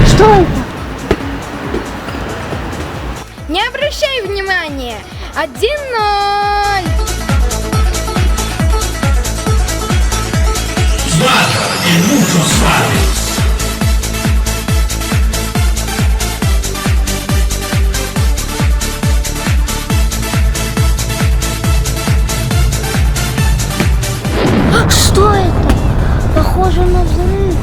Что это? Не обращай внимания. 1-0. Свата и мужу сваты. Что это? Похоже на взрыв.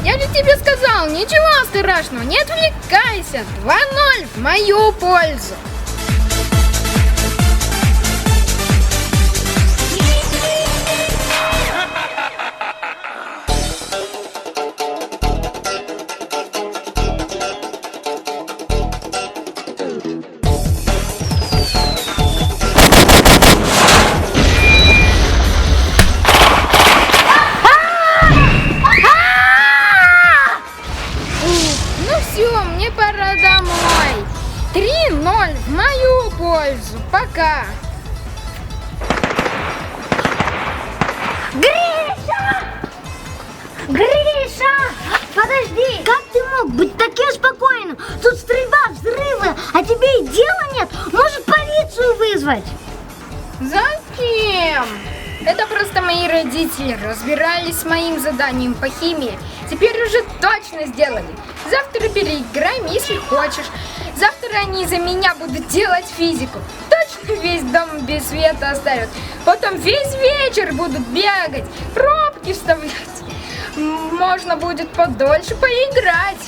Я же тебе сказал, ничего страшного, не отвлекайся. 2-0 в мою пользу. Мне пора домой. 3-0 в мою пользу. Пока. Гриша! Гриша! Подожди! Как ты мог быть таким спокойным? Тут стрельба, взрывы, а тебе и дела нет? Может, полицию вызвать? Зачем? Это просто мои родители разбирались с моим заданием по химии. Теперь уже точно сделали. Завтра переиграем, если хочешь. Завтра они за меня будут делать физику. Точно весь дом без света оставят. Потом весь вечер будут бегать, пробки вставлять. Можно будет подольше поиграть.